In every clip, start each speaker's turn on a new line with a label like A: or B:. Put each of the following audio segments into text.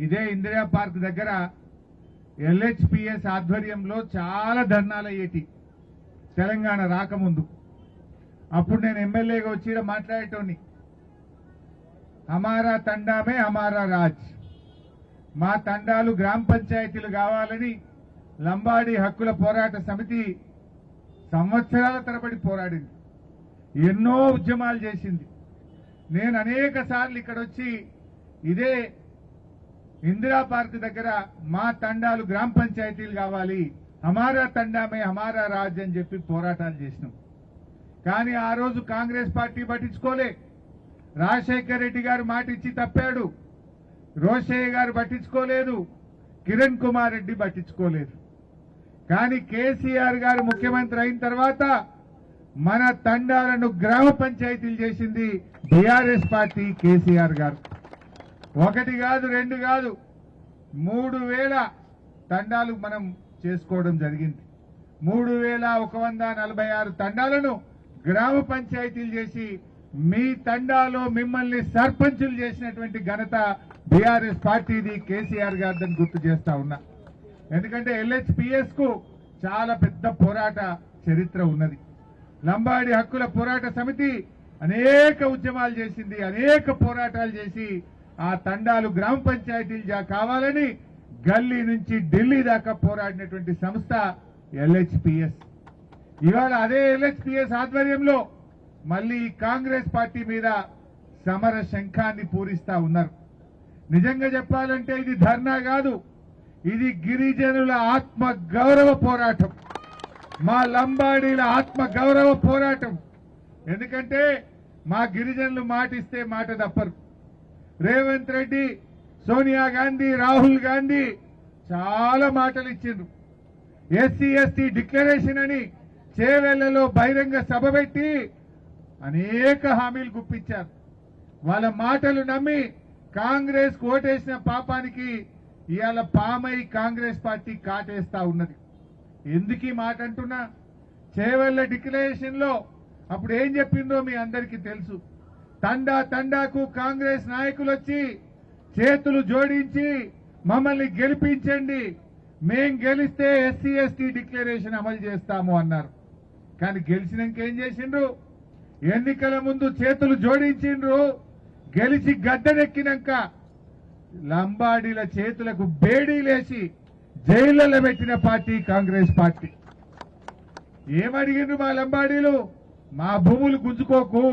A: ఇదే ఇందిరా పార్క్ దగ్గర LHPS ఆధ్వర్యంలో చాలా ధర్నాలు అయ్యేటి తెలంగాణ రాకముందు. అప్పుడు నేను ఎమ్మెల్యేగా వచ్చి మాట్లాడేటోని, హమారా తండామే హమారా రాజ్, మా తండాలు గ్రామ పంచాయతీలు కావాలని లంబాడి హక్కుల పోరాట సమితి సంవత్సరాల తరబడి పోరాడింది, ఎన్నో ఉద్యమాలు చేసింది. నేను అనేక సార్లు ఇక్కడ వచ్చి ఇదే ఇందిరా పార్క్ దగ్గర మా తండాలు గ్రామ పంచాయతీలు కావాలి, హమారా తండామే హమారా రాజ్ అని చెప్పి పోరాటాలు చేసినాం. కానీ ఆ రోజు కాంగ్రెస్ పార్టీ పట్టించుకోలే. రాజశేఖర్ రెడ్డి గారు మాట ఇచ్చి తప్పాడు, రోషయ్య గారు పట్టించుకోలేదు, కిరణ్ కుమార్ రెడ్డి పట్టించుకోలేదు. కానీ కేసీఆర్ గారు ముఖ్యమంత్రి అయిన తర్వాత మన తండాలను గ్రామ పంచాయతీలు చేసింది బీఆర్ఎస్ పార్టీ, కేసీఆర్ గారు. ఒకటి కాదు, రెండు కాదు, 3000 తండాలు మనం చేసుకోవడం జరిగింది. 3146 తండాలను గ్రామ పంచాయతీలు చేసి మీ తండాలో మిమ్మల్ని సర్పంచులు చేసినటువంటి ఘనత బీఆర్ఎస్ పార్టీది, కేసీఆర్ గారిదని గుర్తు చేస్తా ఉన్నా. ఎందుకంటే LHPS కు చాలా పెద్ద పోరాట చరిత్ర ఉన్నది. లంబాడి హక్కుల పోరాట సమితి అనేక ఉద్యమాలు చేసింది, అనేక పోరాటాలు చేసి ఆ తండాలు గ్రామ పంచాయతీలు కావాలని గల్లీ నుంచి ఢిల్లీ దాకా పోరాడినటువంటి సంస్థ LHPS. ఇవాళ అదే LHPS ఆధ్వర్యంలో మళ్ళీ కాంగ్రెస్ పార్టీ మీద సమర శంఖాన్ని పూరిస్తా ఉన్నారు. నిజంగా చెప్పాలంటే ఇది ధర్నా కాదు, ఇది గిరిజనుల ఆత్మ గౌరవ పోరాటం, మా లంబాడీల ఆత్మ గౌరవ పోరాటం. ఎందుకంటే మా గిరిజనులు మాటిస్తే మాట తప్పరు. రేవంత్ రెడ్డి, సోనియా గాంధీ, రాహుల్ గాంధీ చాలా మాటలు ఇచ్చిండ్రు. SC/ST డిక్లరేషన్ అని చేవెళ్లలో బహిరంగ సభ పెట్టి అనేక హామీలు గుప్పించారు. వాళ్ళ మాటలు నమ్మి కాంగ్రెస్ ఓటేసిన పాపానికి ఇవాళ పామై కాంగ్రెస్ పార్టీ కాటేస్తా ఉన్నది. ఎందుకు ఈ మాట అంటున్నా, చేవెళ్ల డిక్లరేషన్ లో అప్పుడు ఏం చెప్పిందో మీ అందరికీ తెలుసు. తండాకు కాంగ్రెస్ నాయకులు వచ్చి చేతులు జోడించి మమ్మల్ని గెలిపించండి, మేం గెలిస్తే SC/ST డిక్లరేషన్ అమలు చేస్తాము అన్నారు. కానీ గెలిచినాక ఏం చేసిండ్రు? ఎన్నికల ముందు చేతులు జోడించిండ్రు, గెలిచి గద్దెనెక్కినాక లంబాడీల చేతులకు బేడీలేసి జైళ్లలో పెట్టిన పార్టీ కాంగ్రెస్ పార్టీ. ఏమడిగిండ్రు మా లంబాడీలు? మా భూములు గుంజుకోకు,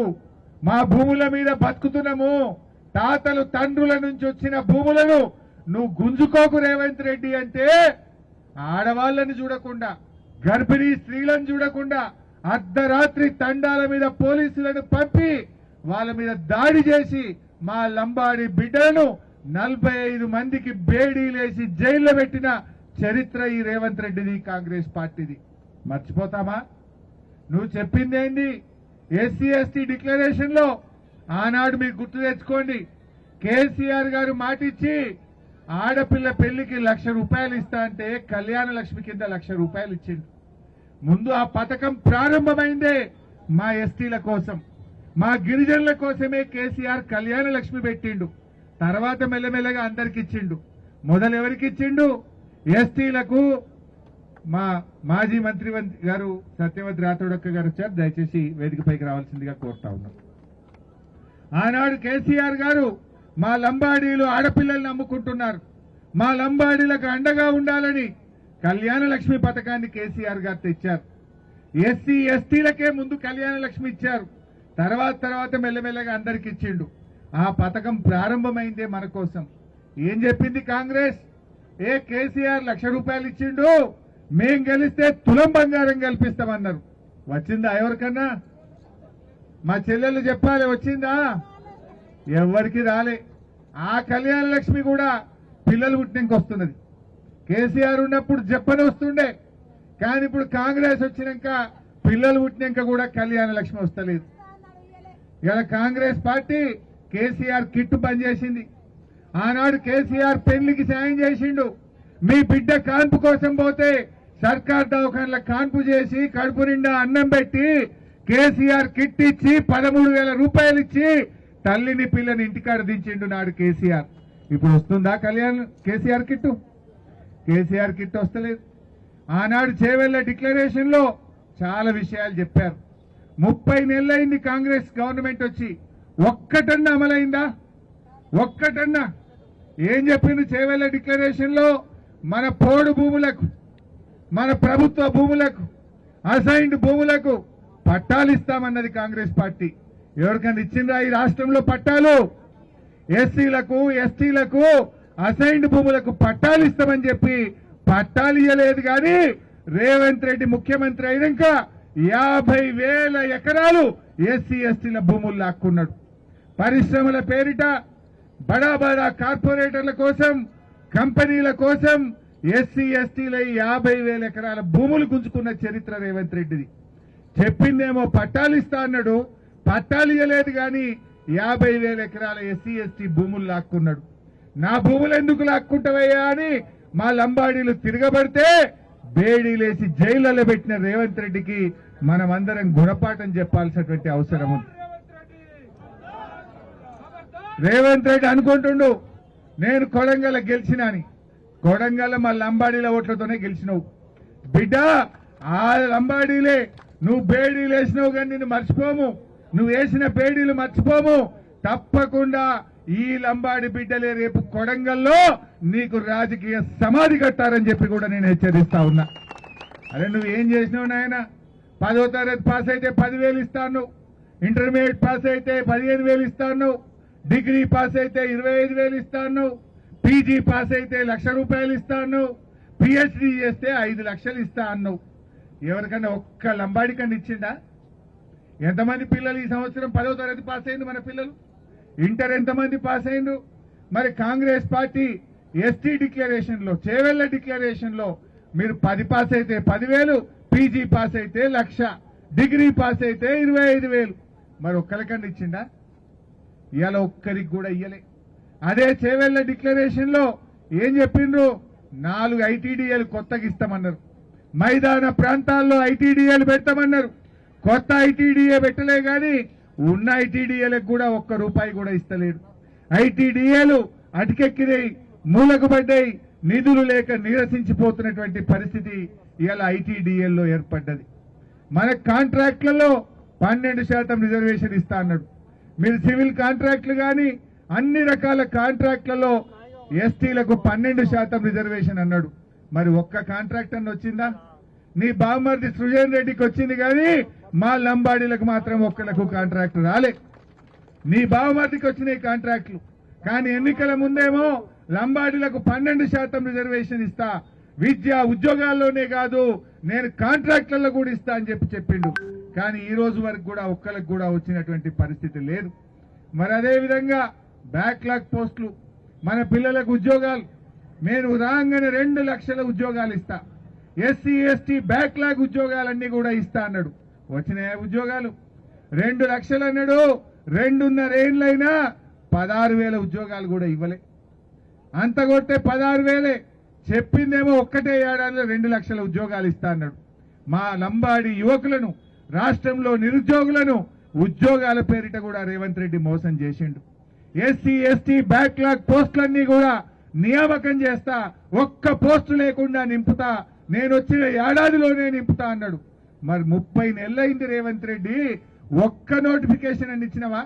A: మా భూముల మీద బతుకుతున్నాము, తాతలు తండ్రుల నుంచి వచ్చిన భూములను నువ్వు గుంజుకోకు రేవంత్ రెడ్డి అంటే ఆడవాళ్లను చూడకుండా, గర్భిణీ స్త్రీలను చూడకుండా అర్ధరాత్రి తండాల మీద పోలీసులను పంపి వాళ్ళ మీద దాడి చేసి మా లంబాడి బిడ్డలను 45 మందికి బేడీలేసి జైల్లో పెట్టిన చరిత్ర ఈ రేవంత్ రెడ్డిది, కాంగ్రెస్ పార్టీది. మర్చిపోతామా? నువ్వు చెప్పిందేంది? SC/ST డిక్లరేషన్ లో ఆనాడు మీరు గుర్తు తెచ్చుకోండి, కేసీఆర్ గారు మాటిచ్చి ఆడపిల్ల పెళ్లికి ₹1,00,000 ఇస్తా అంటే కళ్యాణ లక్ష్మి కింద ₹1,00,000 ఇచ్చిండు. ముందు ఆ పథకం ప్రారంభమైందే మా ఎస్టీల కోసం, మా గిరిజనుల కోసమే కేసీఆర్ కళ్యాణ లక్ష్మి పెట్టిండు. తర్వాత మెల్లమెల్లగా అందరికి ఇచ్చిండు. మొదలు ఎవరికి ఇచ్చిండు? ఎస్టీలకు. మా మాజీ మంత్రి గారు సత్యవతి రాథోడక్క గారు వచ్చారు, దయచేసి వేదికపైకి రావాల్సిందిగా కోరుతా ఉన్నాం. ఆనాడు కేసీఆర్ గారు మా లంబాడీలు ఆడపిల్లల్ని నమ్ముకుంటున్నారు, మా లంబాడీలకు అండగా ఉండాలని కళ్యాణ లక్ష్మి పథకాన్ని కేసీఆర్ గారు తెచ్చారు. SC/STలకే ముందు కళ్యాణ లక్ష్మి ఇచ్చారు, తర్వాత మెల్లమెల్లగా అందరికి ఇచ్చిండు. ఆ పథకం ప్రారంభమైందే మన కోసం. ఏం చెప్పింది కాంగ్రెస్? కేసీఆర్ ₹1,00,000 ఇచ్చిండు, మేం గెలిస్తే తులం బంగారం కల్పిస్తామన్నారు. వచ్చిందా ఎవరికన్నా? మా చెల్లెళ్ళు చెప్పాలి, వచ్చిందా? ఎవరికి రాలే. ఆ కళ్యాణ లక్ష్మి కూడా పిల్లలు పుట్టినాక వస్తున్నది. కేసీఆర్ ఉన్నప్పుడు చెప్పని వస్తుండే, కానీ ఇప్పుడు కాంగ్రెస్ వచ్చినాక పిల్లలు పుట్టినాక కూడా కళ్యాణ లక్ష్మి వస్తలేదు. ఇలా కాంగ్రెస్ పార్టీ కేసీఆర్ కిట్టు బంద్ చేసింది. ఆనాడు కేసీఆర్ పెళ్లికి సాయం చేసిండు. మీ బిడ్డ కాన్పు కోసం పోతే సర్కార్ దవాఖాన్ల కాన్పు చేసి కడుపు నిండా అన్నం పెట్టి కేసీఆర్ కిట్ ఇచ్చి ₹13,000 ఇచ్చి తల్లిని పిల్లని ఇంటికాడ దించిండు నాడు కేసీఆర్. ఇప్పుడు వస్తుందా కళ్యాణ్ కేసీఆర్ కిట్టు? కేసీఆర్ కిట్ వస్తలేదు. ఆనాడు చేవెళ్ల డిక్లరేషన్ లో చాలా విషయాలు చెప్పారు. 30 నెలలైంది కాంగ్రెస్ గవర్నమెంట్ వచ్చి, ఒక్కటన్నా అమలైందా? ఒక్కటన్నా? ఏం చెప్పింది చేవెళ్ల డిక్లరేషన్ లో? మన పోడు భూములకు, మన ప్రభుత్వ భూములకు, అసైన్డ్ భూములకు పట్టాలు ఇస్తామన్నది కాంగ్రెస్ పార్టీ. ఎవరికైనా ఇచ్చిందా ఈ రాష్ట్రంలో పట్టాలు? ఎస్సీలకు, ఎస్టీలకు అసైన్డ్ భూములకు పట్టాలు ఇస్తామని చెప్పి పట్టాలు ఇవ్వలేదు. కానీ రేవంత్ రెడ్డి ముఖ్యమంత్రి అయినాక 50,000 ఎకరాలు ఎస్సీ ఎస్టీల భూములు లాక్కున్నాడు. పరిశ్రమల పేరిట బడా బడా కార్పొరేటర్ల కోసం, కంపెనీల కోసం ఎస్సీ ఎస్టీల 50,000 ఎకరాల భూములు గుంజుకున్న చరిత్ర రేవంత్ రెడ్డిది. చెప్పిందేమో పట్టాలు ఇస్తా అన్నాడు, పట్టాలు ఇవ్వలేదు. కానీ 50,000 ఎకరాల ఎస్సీ ఎస్టీ భూములు లాక్కున్నాడు. నా భూములు ఎందుకు లాక్కుంటావయ్యా అని మా లంబాడీలు తిరగబడితే బేడీలేసి జైళ్లలో పెట్టిన రేవంత్ రెడ్డికి మనమందరం గుణపాఠం చెప్పాల్సినటువంటి అవసరం ఉంది. రేవంత్ రెడ్డి అనుకుంటుండు నేను కొడంగల్ గెలిచినా అని. కొడంగల్ మా లంబాడీల ఓట్లతోనే గెలిచినావు బిడ్డ. ఆ లంబాడీలే నువ్వు బేడీలు వేసినావు, కానీ నిన్ను మర్చిపోము. నువ్వు వేసిన బేడీలు మర్చిపోము. తప్పకుండా ఈ లంబాడి బిడ్డలే రేపు కొడంగల్లో నీకు రాజకీయ సమాధి కట్టారని చెప్పి కూడా నేను హెచ్చరిస్తా ఉన్నా. అరే నువ్వు ఏం చేసినావు నాయన? 10వ తరగతి పాస్ అయితే 10,000 ఇస్తాను, ఇంటర్మీడియట్ పాస్ అయితే 15,000 ఇస్తాను, డిగ్రీ పాస్ అయితే 25,000 ఇస్తాను, పీజీ పాస్ అయితే ₹1,00,000 ఇస్తాను, పిహెచ్డీ చేస్తే 5 లక్షలు ఇస్తా అన్నావు. ఎవరికన్నా ఒక్క లంబాడి కన్నా ఇచ్చిండా? ఎంతమంది పిల్లలు ఈ సంవత్సరం 10వ తరగతి పాస్ అయింది? మన పిల్లలు ఇంటర్ ఎంతమంది పాస్ అయిండ్రు? మరి కాంగ్రెస్ పార్టీ ఎస్టీ డిక్లరేషన్ లో, చేవెళ్ల డిక్లరేషన్ లో మీరు 10 పాస్ అయితే 10,000, పీజీ పాస్ అయితే 1,00,000, డిగ్రీ పాస్ అయితే 25,000. మరి ఒక్కరికన్నా ఇచ్చిండా? ఇవాళ ఒక్కరికి కూడా ఇయ్యలే. అదే చేవెళ్ల డిక్లరేషన్ లో ఏం చెప్పిండ్రు? 4 ఐటీడీఏలు కొత్తగా ఇస్తామన్నారు. మైదాన ప్రాంతాల్లో ఐటీడీఏలు పెట్టమన్నారు. కొత్త ఐటీడీఏ పెట్టలే, కానీ ఉన్న ఐటీడీఏలకు కూడా ₹1 కూడా ఇస్తలేడు. ఐటీడీఏలు అటుకెక్కినాయి, మూలకు పడ్డాయి, నిధులు లేక నీరసించిపోతున్నటువంటి పరిస్థితి ఇవాళ ఐటీడీఏల్లో ఏర్పడ్డది. మన కాంట్రాక్టులలో 12% రిజర్వేషన్ ఇస్తా అన్నాడు. మీరు సివిల్ కాంట్రాక్టులు కానీ అన్ని రకాల కాంట్రాక్టులలో ఎస్టీలకు 12% రిజర్వేషన్ అన్నాడు. మరి ఒక్క కాంట్రాక్ట్ అన్న వచ్చిందా? నీ బామ్మర్ది సృజన్ రెడ్డికి వచ్చింది, కానీ మా లంబాడీలకు మాత్రం ఒక్కలకు కాంట్రాక్ట్ రాలే. నీ బావమర్దికి వచ్చినాయి కాంట్రాక్టులు, కానీ ఎన్నికల ముందేమో లంబాడీలకు 12% రిజర్వేషన్ ఇస్తా, విద్య ఉద్యోగాల్లోనే కాదు నేను కాంట్రాక్టులలో కూడా ఇస్తా అని చెప్పిండు. కానీ ఈ రోజు వరకు కూడా ఒక్కలకు కూడా వచ్చినటువంటి పరిస్థితి లేదు. మరి అదే విధంగా బ్యాక్లాగ్ పోస్టులు, మన పిల్లలకు ఉద్యోగాలు నేను రాగానే 2 లక్షల ఉద్యోగాలు ఇస్తా, ఎస్సీ ఎస్టీ బ్యాక్లాగ్ ఉద్యోగాలన్నీ కూడా ఇస్తా అన్నాడు. వచ్చినాయా ఉద్యోగాలు? 2 లక్షలు అన్నాడు. 2.5 ఏళ్లైనా 16,000 ఉద్యోగాలు కూడా ఇవ్వలే. అంత కొట్టే 16,000 చెప్పిందేమో ఒక్కటే ఏడాదిలో 2 లక్షల ఉద్యోగాలు ఇస్తా అన్నాడు. మా లంబాడి యువకులను, రాష్ట్రంలో నిరుద్యోగులను ఉద్యోగాల పేరిట కూడా రేవంత్ రెడ్డి మోసం చేసిండు. ఎస్సీ ఎస్టీ బ్యాక్లాగ్ పోస్టులన్నీ కూడా నియామకం చేస్తా, ఒక్క పోస్టు లేకుండా నింపుతా, నేను వచ్చిన ఏడాదిలోనే నింపుతా అన్నాడు. మరి 30 నెలలైంది రేవంత్ రెడ్డి, ఒక్క నోటిఫికేషన్ అని ఇచ్చినవా?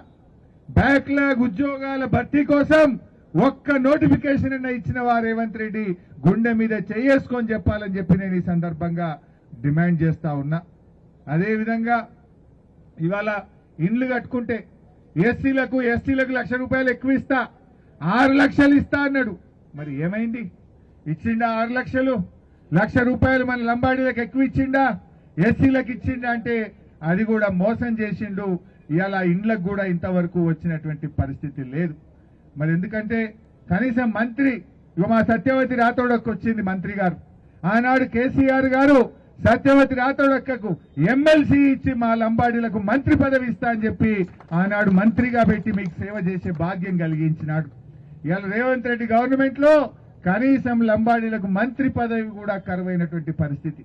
A: బ్యాక్లాగ్ ఉద్యోగాల భర్తీ కోసం ఒక్క నోటిఫికేషన్ అన్న ఇచ్చినవా రేవంత్ రెడ్డి? గుండె మీద చేసుకొని చెప్పాలని చెప్పి నేను ఈ సందర్భంగా డిమాండ్ చేస్తా ఉన్నా. అదేవిధంగా ఇవాళ ఇండ్లు కట్టుకుంటే ఎస్సీలకు ఎస్టీలకు ₹1,00,000 ఎక్కువ ఇస్తా, 6 లక్షలు ఇస్తా అన్నాడు. మరి ఏమైంది? ఇచ్చిండా 6 లక్షలు? ₹1,00,000 మన లంబాడీలకు ఎక్కువ ఇచ్చిండా, ఎస్సీలకు ఇచ్చిండా అంటే అది కూడా మోసం చేసిండు. ఇవాళ ఇండ్లకు కూడా ఇంతవరకు వచ్చినటువంటి పరిస్థితి లేదు. మరి ఎందుకంటే కనీసం మంత్రి, ఇక మా సత్యవతి రాథోడకు వచ్చింది మంత్రి గారు, ఆనాడు కేసీఆర్ గారు సత్యవతి రాథోడక్కకు ఎమ్మెల్సీ ఇచ్చి మా లంబాడీలకు మంత్రి పదవి ఇస్తా అని చెప్పి ఆనాడు మంత్రిగా పెట్టి మీకు సేవ చేసే భాగ్యం కలిగించినాడు. ఇవాళ రేవంత్ రెడ్డి గవర్నమెంట్ లో కనీసం లంబాడీలకు మంత్రి పదవి కూడా కరువైనటువంటి పరిస్థితి.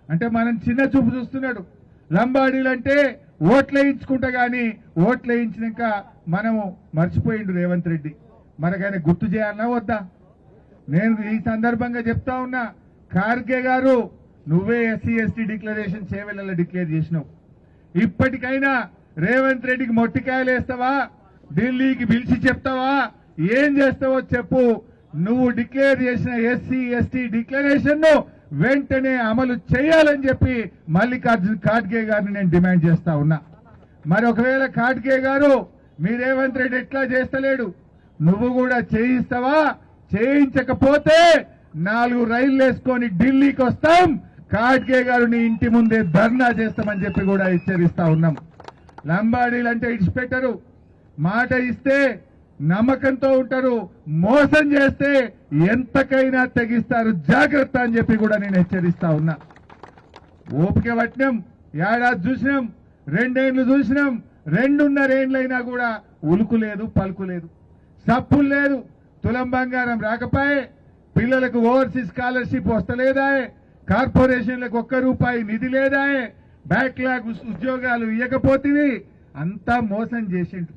A: అంటే మనం చిన్న చూపు చూస్తున్నాడు. లంబాడీలంటే ఓట్లేయించుకుంటా గాని ఓట్లేయించినాక మనము మర్చిపోయిండు రేవంత్ రెడ్డి. మనకైనా గుర్తు చేయాలన్నా వద్దా? నేను ఈ సందర్భంగా చెప్తా ఉన్నా, ఖార్గే గారు నువ్వే SC ST declaration Chevella declare చేసినావు. ఇప్పటికైనా రేవంత్ రెడ్డికి మొట్టికాయలు వేస్తావా? ఢిల్లీకి పిలిచి చెప్తావా? ఏం చేస్తావో చెప్పు. నువ్వు డిక్లేర్ చేసిన ఎస్సీ ఎస్టీ డిక్లరేషన్ ను వెంటనే అమలు చేయాలని చెప్పి మల్లికార్జున్ ఖార్గే గారిని నేను డిమాండ్ చేస్తా ఉన్నా. మరి ఒకవేళ ఖార్గే గారు మీ రేవంత్ రెడ్డి ఎట్లా చేస్తలేడు, నువ్వు కూడా చేయిస్తావా? చేయించకపోతే 4 రైళ్లు వేసుకొని ఢిల్లీకి వస్తాం, ఖార్గే గారు నీ ఇంటి ముందే ధర్నా చేస్తామని చెప్పి కూడా హెచ్చరిస్తా ఉన్నాం. లంబాడీలు అంటే ఇడిచిపెట్టరు, మాట ఇస్తే నమ్మకంతో ఉంటారు, మోసం చేస్తే ఎంతకైనా తెగిస్తారు, జాగ్రత్త అని చెప్పి కూడా నేను హెచ్చరిస్తా ఉన్నా. ఓపిక పట్టినాం, ఏడాది చూసినాం, 2 ఏళ్లు చూసినాం, 2.5 ఏళ్లైనా కూడా ఉలుకు లేదు, పలుకు లేదు, సప్పులు లేదు. తులం బంగారం రాకపోయే, పిల్లలకు ఓవర్సీస్ స్కాలర్షిప్ వస్తలేదాయే, కార్పొరేషన్లకు ₹1 నిధి లేదాయే, బ్యాక్లాగ్ ఉద్యోగాలు ఇవ్వకపోతే అంతా మోసం చేసిండు.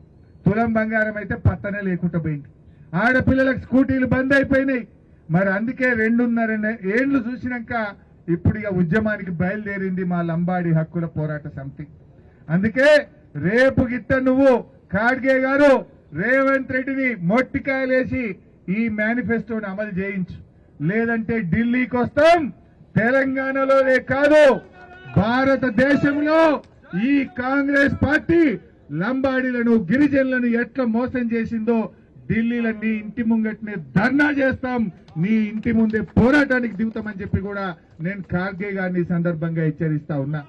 A: తులం బంగారం అయితే పత్తనే లేకుండా పోయింది. ఆడపిల్లలకు స్కూటీలు బంద్ అయిపోయినాయి. మరి అందుకే 2.5 ఏళ్లు చూసినాక ఇప్పుడు ఇక ఉద్యమానికి బయలుదేరింది మా లంబాడి హక్కుల పోరాట సమితి. అందుకే రేపు గిట్ట నువ్వు ఖార్గే గారు రేవంత్ రెడ్డిని మొట్టికాయలేసి ఈ మేనిఫెస్టోని అమలు చేయించు, లేదంటే ఢిల్లీకి వస్తాం. తెలంగాణలోనే కాదు, భారతదేశంలో ఈ కాంగ్రెస్ పార్టీ లంబాడీలను గిరిజనులను ఎట్లా మోసం చేసిందో ఢిల్లీలో నీ ఇంటి ముంగట్నే ధర్నా చేస్తాం, నీ ఇంటి ముందే పోరాటానికి దిగుతామని చెప్పి కూడా నేను ఖార్గే గారిని సందర్భంగా హెచ్చరిస్తా ఉన్నా.